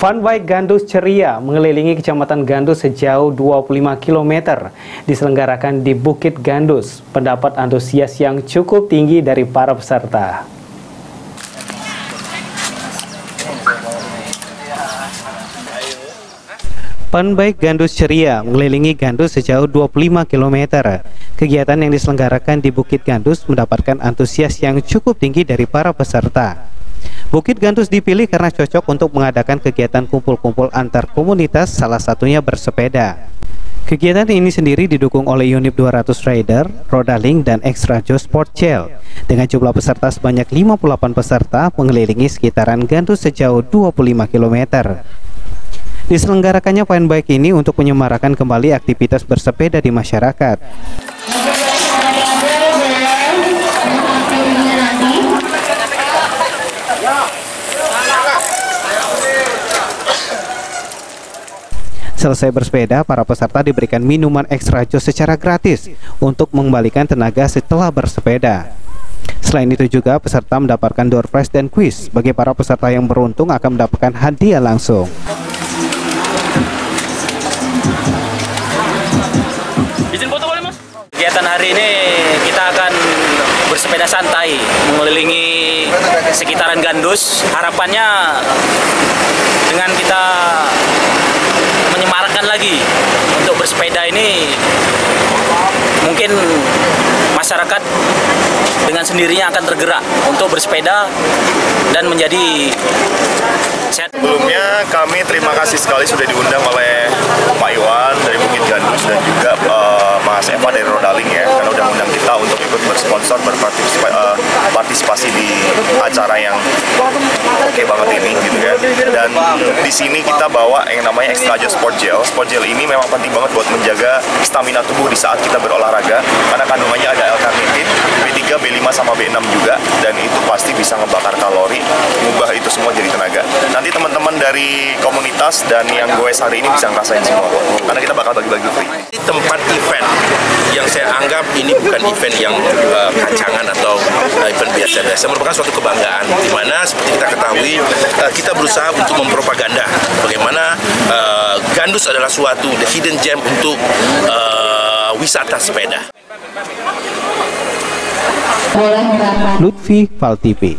Fun Bike Gandus ceria mengelilingi Kecamatan Gandus sejauh 25 km diselenggarakan di Bukit Gandus. Pendapat antusias yang cukup tinggi dari para peserta. Fun Bike Gandus ceria mengelilingi Gandus sejauh 25 km. Kegiatan yang diselenggarakan di Bukit Gandus mendapatkan antusias yang cukup tinggi dari para peserta. Bukit Gandus dipilih karena cocok untuk mengadakan kegiatan kumpul-kumpul antar komunitas, salah satunya bersepeda. Kegiatan ini sendiri didukung oleh unit 200 rider, Rodaling, dan Extra Joe Sport Gel. Dengan jumlah peserta sebanyak 58 peserta mengelilingi sekitaran Gandus sejauh 25 km. Diselenggarakannya Fun Bike ini untuk menyemarakan kembali aktivitas bersepeda di masyarakat. Selesai bersepeda, para peserta diberikan minuman ekstra jus secara gratis untuk mengembalikan tenaga setelah bersepeda. Selain itu juga peserta mendapatkan door prize dan kuis. Bagi para peserta yang beruntung akan mendapatkan hadiah langsung. Izin foto boleh, Mas? Kegiatan hari ini kita akan bersepeda santai mengelilingi sekitaran Gandus. Harapannya dengan kita menyemarakkan lagi untuk bersepeda ini, mungkin masyarakat dengan sendirinya akan tergerak untuk bersepeda dan menjadi sehat. Sebelumnya kami terima kasih sekali sudah diundang oleh Pak Iwan dari Bukit Gandus dan juga Mas Eva dari Rodaling ya, karena udah mengundang kita untuk ikut bersponsor, berpartisipasi di acara yang oke banget ini gitu kan. Dan di sini kita bawa yang namanya Extra Joe Sport Gel. Sport Gel ini memang penting banget buat menjaga stamina tubuh di saat kita berolahraga, karena kandungannya ada L-karnitin, B3, B5 sama B6 juga, dan itu pasti bisa ngebakar kalori, mengubah itu semua jadi tenaga. Nanti teman-teman dari komunitas dan yang goes hari ini bisa ngerasain semua, karena kita bakal bagi-bagi free. Tempat event yang saya anggap ini bukan event yang kacangan atau event biasa-biasa, merupakan suatu kebanggaan di mana seperti kita ketahui kita berusaha untuk mempropaganda bagaimana Gandus adalah suatu hidden gem untuk wisata sepeda. Lutfi Val TV.